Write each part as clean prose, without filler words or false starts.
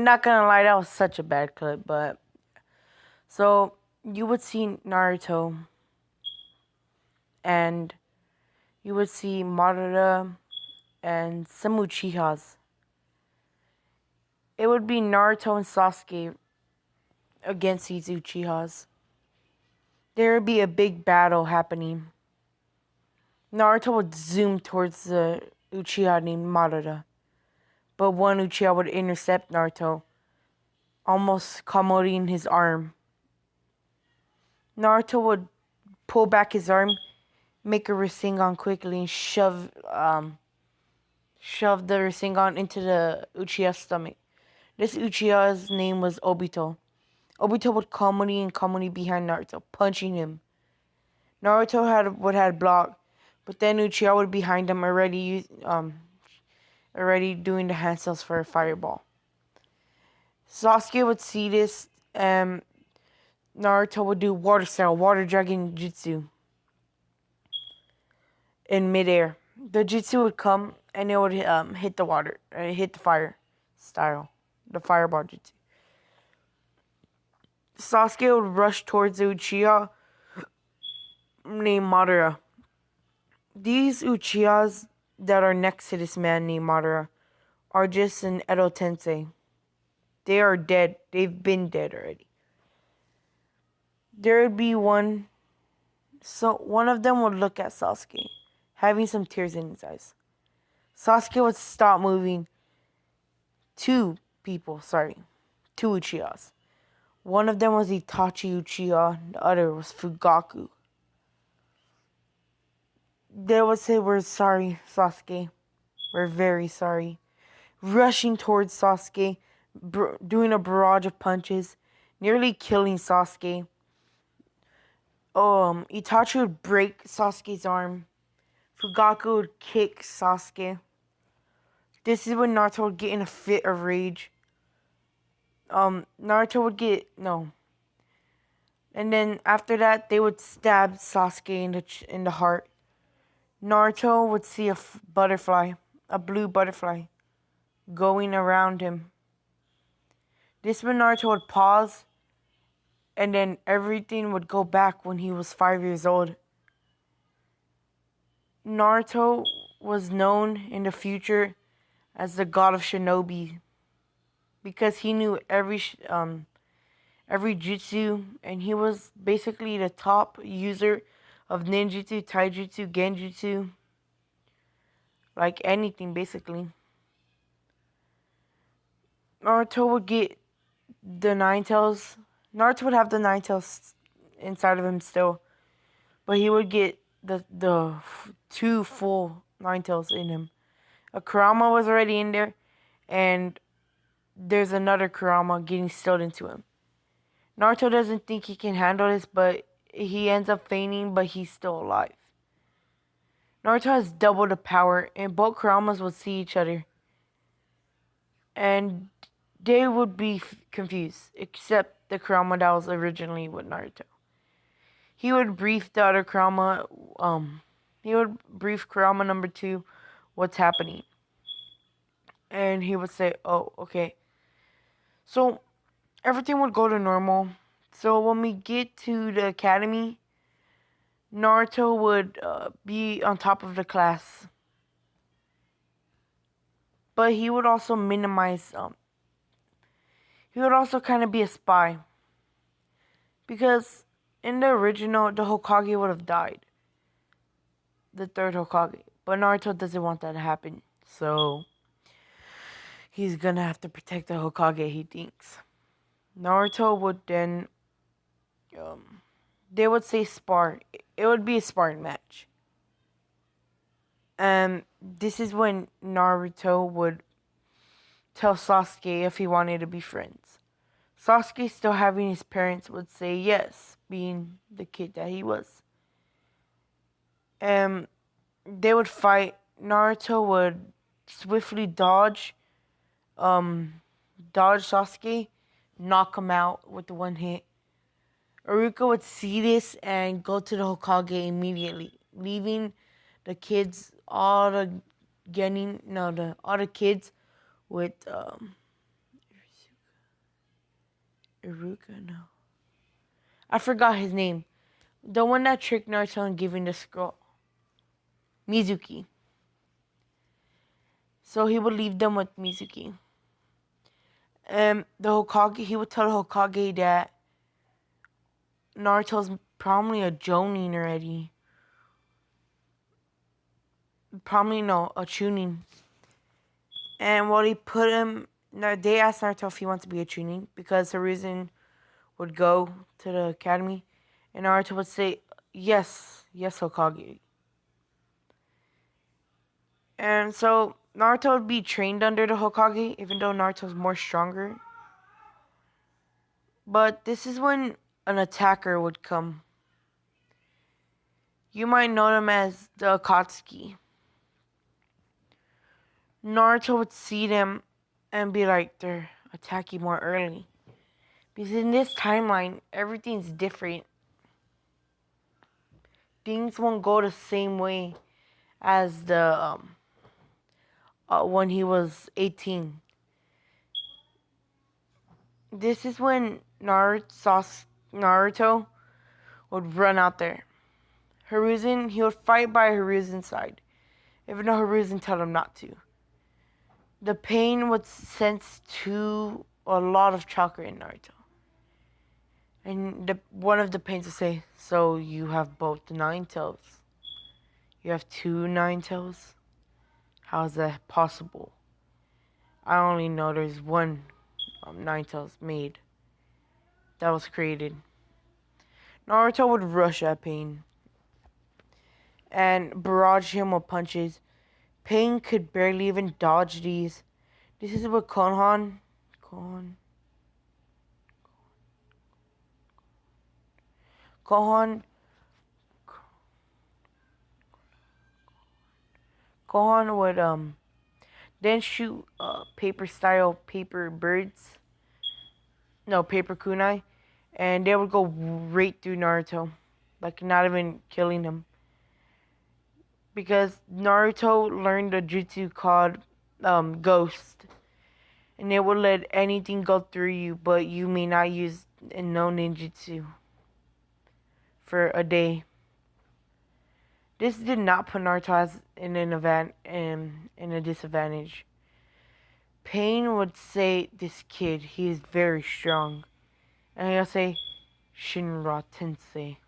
not gonna lie, that was such a bad clip, but so you would see Naruto and you would see Madara and some Uchihas. It would be Naruto and Sasuke against these Uchihas. There would be a big battle happening. Naruto would zoom towards the Uchiha named Madara, but one Uchiha would intercept Naruto, almost commoting his arm. Naruto would pull back his arm, make a Rasengan quickly, and shove the Rasengan into the Uchiha's stomach. This Uchiha's name was Obito. Obito would calmly behind Naruto, punching him. Naruto would have blocked, but then Uchiha would behind him already doing the handsells for a fireball. Sasuke would see this, and Naruto would do water style, water dragon jutsu in midair. The jutsu would come and it would hit the water, hit the fire style, the fireball jutsu. Sasuke would rush towards the Uchiha named Madara. These Uchihas that are next to this man named Madara are just an Edo Tensei. They are dead. They've been dead already. There would be one. So one of them would look at Sasuke, having some tears in his eyes. Sasuke would stop moving. Two Uchihas. One of them was Itachi Uchiha, the other was Fugaku. They would say, "We're sorry, Sasuke. We're very sorry." Rushing towards Sasuke, doing a barrage of punches, nearly killing Sasuke. Itachi would break Sasuke's arm. Fugaku would kick Sasuke. This is when Naruto would get in a fit of rage. Naruto would and then after that, they would stab Sasuke in the heart. Naruto would see a blue butterfly, going around him. This when Naruto would pause, and then everything would go back when he was 5 years old. Naruto was known in the future as the god of shinobi because he knew every jutsu, and he was basically the top user of ninjutsu, taijutsu, genjutsu, like anything basically. Naruto would get the nine tails. Naruto would have the nine tails inside of him still, but he would get the two full nine tails in him. A Kurama was already in there, and there's another Kurama getting instilled into him. Naruto doesn't think he can handle this, but he ends up fainting, but he's still alive. Naruto has double the power, and both Kuramas would see each other, and they would be confused, except the Kurama that was originally with Naruto. He would brief the other Kurama, he would brief Kurama number 2 what's happening. And he would say, "Oh, okay." So everything would go to normal. So when we get to the academy, Naruto would be on top of the class. But he would also minimize, he would also kind of be a spy. Because in the original, the Hokage would have died. The third Hokage. But Naruto doesn't want that to happen. So he's gonna have to protect the Hokage, he thinks. Naruto would then, they would say spar. It would be a sparring match. And this is when Naruto would tell Sasuke if he wanted to be friends. Sasuke, still having his parents, would say yes, being the kid that he was. And they would fight. Naruto would swiftly dodge Sasuke, knock him out with the one hit. Iruka would see this and go to the Hokage immediately, leaving the kids, all the kids with Iruka, no. I forgot his name. The one that tricked Naruto in giving the scroll. Mizuki. So he would leave them with Mizuki. And the Hokage, he would tell the Hokage that Naruto's probably a Jonin already. Probably no, a Chunin. And what he put him, they asked Naruto if he wants to be a Chunin because Hiruzen would go to the academy, and Naruto would say, yes, Hokage. And so Naruto would be trained under the Hokage, even though Naruto's more stronger. But this is when an attacker would come. You might know them as the Akatsuki. Naruto would see them and be like, they're attacking more early. Because in this timeline, everything's different. Things won't go the same way as the when he was 18. This is when Naruto would run out there. Hiruzen, he would fight by Hiruzen's side, even though Hiruzen told him not to. The pain would sense to a lot of chakra in Naruto. And one of the pains would say, so you have both the Nine Tails. You have two Nine Tails? How is that possible? I only know there's one Nine Tails made that was created. Naruto would rush at Pain and barrage him with punches. Pain could barely even dodge these. This is what Kohan would then shoot paper kunai, and they would go right through Naruto, like not even killing him. Because Naruto learned a jutsu called Ghost, and it will let anything go through you, but you may not use no ninjutsu for a day. This did not put Naruto as in a disadvantage. Pain would say, this kid, he is very strong. And he'll say, Shinra Tensei.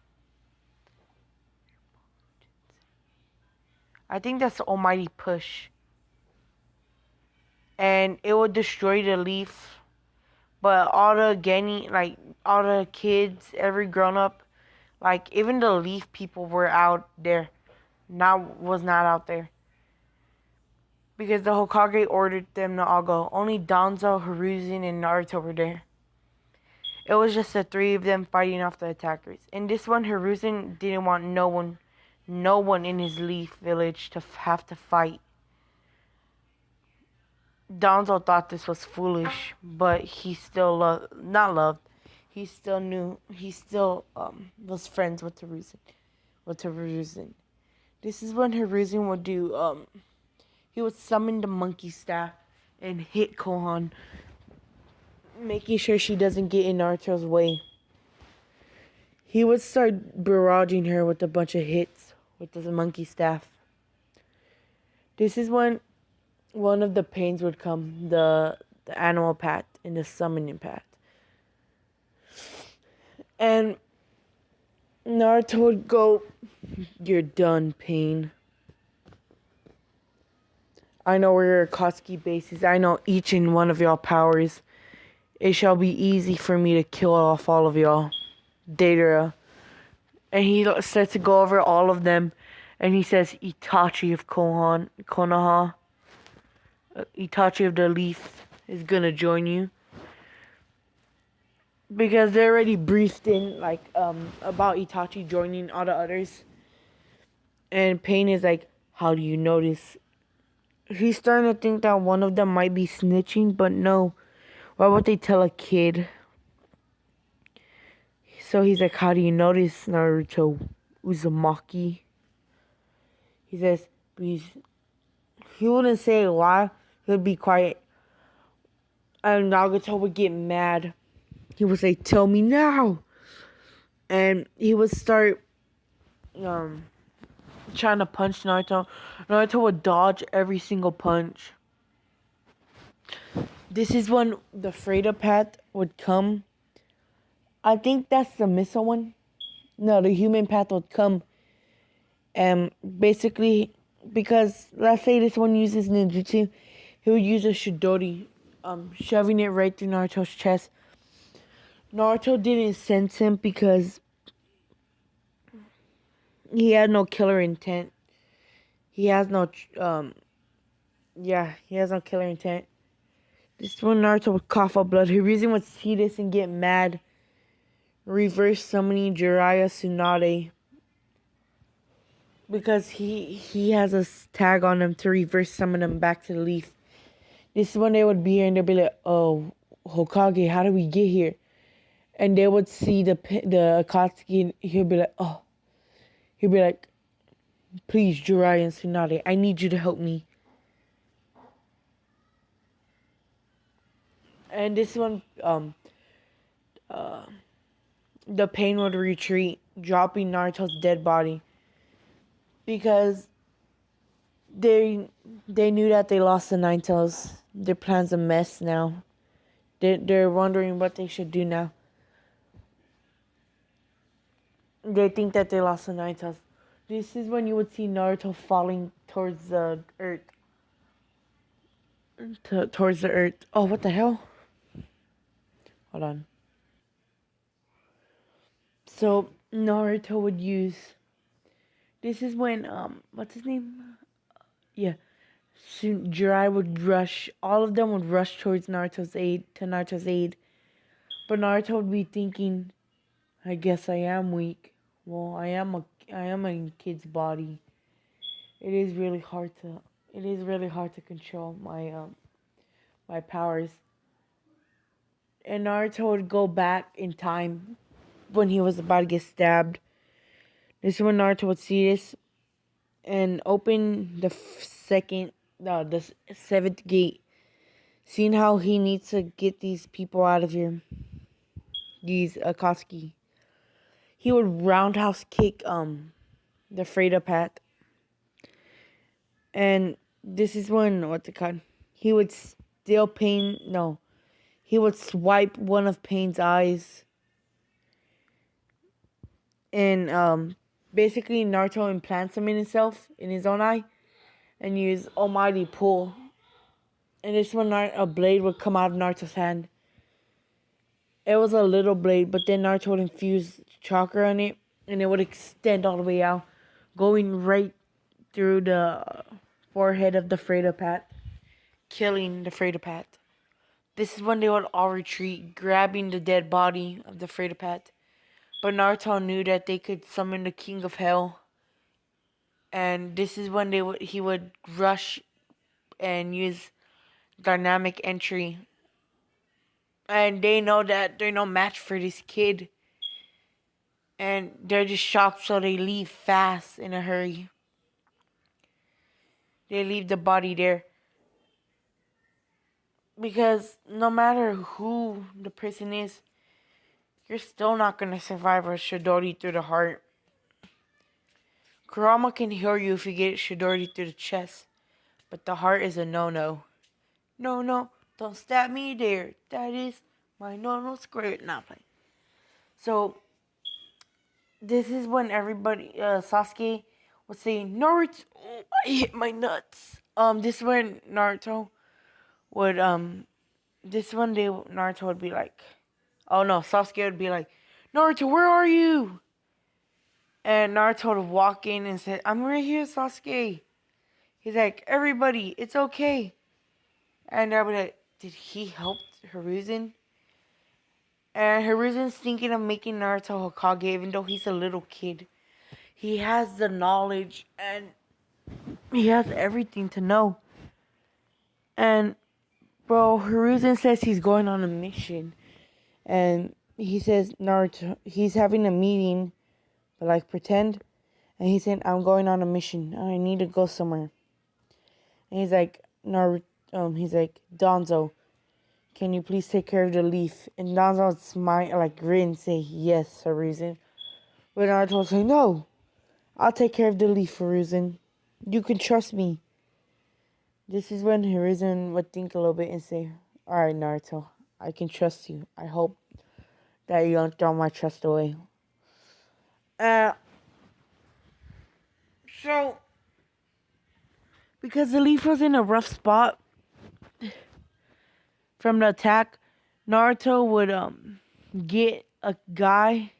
I think that's the almighty push. And it would destroy the leaf. But all the kids, every grown up, like even the leaf people were out there. Was not out there. Because the Hokage ordered them to all go. Only Danzo, Hiruzen, and Naruto were there. It was just the three of them fighting off the attackers. In this one, Hiruzen didn't want no one in his leaf village to have to fight. Danzo thought this was foolish, but he still he still was friends with Hiruzen. This is when Hiruzen would do, he would summon the monkey staff and hit Kohan, making sure she doesn't get in Naruto's way. He would start barraging her with a bunch of hits with the monkey staff. This is when one of the pains would come, the animal path and the summoning path. And Naruto would go, you're done, Pain. I know where your Akatsuki base is. I know each and one of y'all powers. It shall be easy for me to kill off all of y'all. Deidara. And he starts to go over all of them. And he says, Itachi of Konoha. Itachi of the Leaf is gonna join you. Because they already briefed in, about Itachi joining all the others. And Pain is like, how do you know this? He's starting to think that one of them might be snitching, but no. Why would they tell a kid? So he's like, how do you know this, Naruto Uzumaki? He says, he wouldn't say a lie. He would be quiet. And Nagato would get mad. he would say, "Tell me now," and he would start um trying to punch Naruto. Naruto would dodge every single punch. This is when the Freda path would come. I think that's the missile one. No, the human path would come. And basically, because let's say this one uses ninjutsu, he would use a Shidori, shoving it right through Naruto's chest. Naruto didn't sense him because he had no killer intent. He has no, he has no killer intent. This is when Naruto would cough up blood. Hiruzen would see this and get mad. Reverse summoning Jiraiya Tsunade. Because he has a tag on him to reverse summon him back to the leaf. This is when they would be here and they'd be like, "Oh, Hokage, how did we get here?" And they would see the Akatsuki and he'll be like, "Please, Jiraiya and Tsunade, I need you to help me." And this one, the pain would retreat, dropping Naruto's dead body. Because they knew that they lost the Nine Tails. Their plan's a mess now. They're wondering what they should do now. They think that they lost the Nine Tails. This is when you would see Naruto falling towards the earth. Towards the earth. Oh, what the hell? Hold on. So Naruto would use. This is when what's his name? Yeah, Jirai would rush. All of them would rush towards Naruto's aid. But Naruto would be thinking, "I guess I am weak. Well, I am a kid's body. It is really hard to control my powers." And Naruto would go back in time when he was about to get stabbed. This is when Naruto would see this and open the seventh gate, seeing how he needs to get these people out of here, these Akatsuki. He would roundhouse kick the Freda path, and this is when he would steal Pain. No, he would swipe one of Pain's eyes, and basically Naruto implants him in his own eye, and use Almighty Pull. And this one, a blade would come out of Naruto's hand. It was a little blade, but then Naruto would infuse chakra on it, and it would extend all the way out, going right through the forehead of the Freda path, killing the Freda path. This is when they would all retreat, grabbing the dead body of the Freda path. But Naruto knew that they could summon the King of Hell, and this is when he would rush and use dynamic entry. And they know that they're no match for this kid. And they're just shocked, so they leave fast in a hurry. They leave the body there. Because no matter who the person is, you're still not going to survive a Shidori through the heart. Kurama can heal you if you get Shidori through the chest. But the heart is a no-no. No, don't stab me there. That is my no square. Not playing. So, this is when everybody, Sasuke would say, "Naruto, oh, I hit my nuts." This is when Naruto would, Naruto would be like, oh no, Sasuke would be like, "Naruto, where are you?" And Naruto would walk in and say, "I'm right here, Sasuke." He's like, "Everybody, it's okay." And I would be like, did he help Hiruzen? And Hiruzen's thinking of making Naruto Hokage, even though he's a little kid. He has the knowledge and he has everything to know. And, bro, Hiruzen says he's going on a mission. And he says, Naruto, he's having a meeting, but like pretend. And he said, "I'm going on a mission. I need to go somewhere." And he's like, he's like, "Danzo, can you please take care of the leaf? And Naruto would smile, like grin, say yes, Hiruzen. But Naruto would say, no, I'll take care of the leaf, Hiruzen. You can trust me. This is when Hiruzen would think a little bit and say, alright, Naruto, I can trust you. I hope that you don't throw my trust away. So, because the leaf was in a rough spot from the attack, Naruto would get a guy.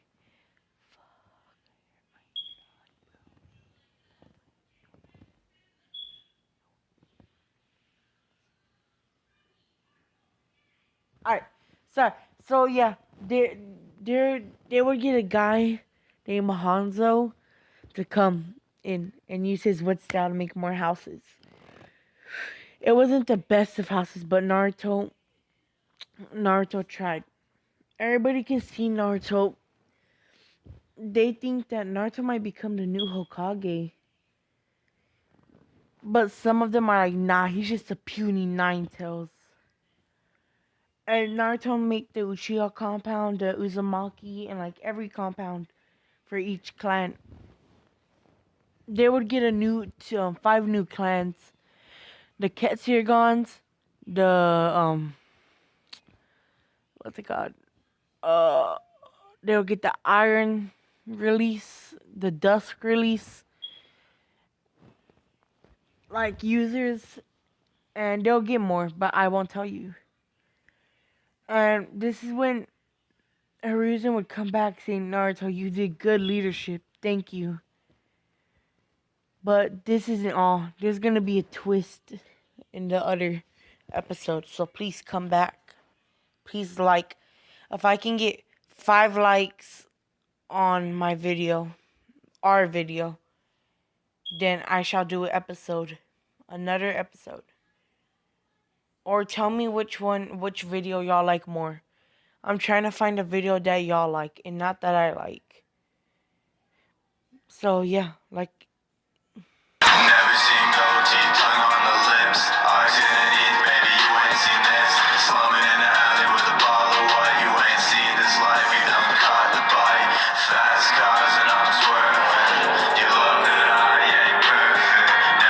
Alright, sorry. So yeah, they would get a guy named Hanzo to come in and use his wood style to make more houses. It wasn't the best of houses, but Naruto tried. Everybody can see Naruto. They think that Naruto might become the new Hokage. But some of them are like, nah, he's just a puny Nine-Tails. And Naruto make the Uchiha compound, the Uzumaki, and like every compound for each clan. They would get a new 5 new clans. The Ketsuragons, the what's it called? They'll get the Iron release, the Dusk release, like users, and they'll get more, but I won't tell you. And this is when Hiruzen would come back saying, Naruto, you did good leadership. Thank you. But this isn't all. There's going to be a twist in the other episode. So please come back. Please like. If I can get 5 likes on my video, our video, then I shall do an episode. Another episode. Or tell me which video y'all like more. I'm trying to find a video that y'all like and not that I like. So yeah, like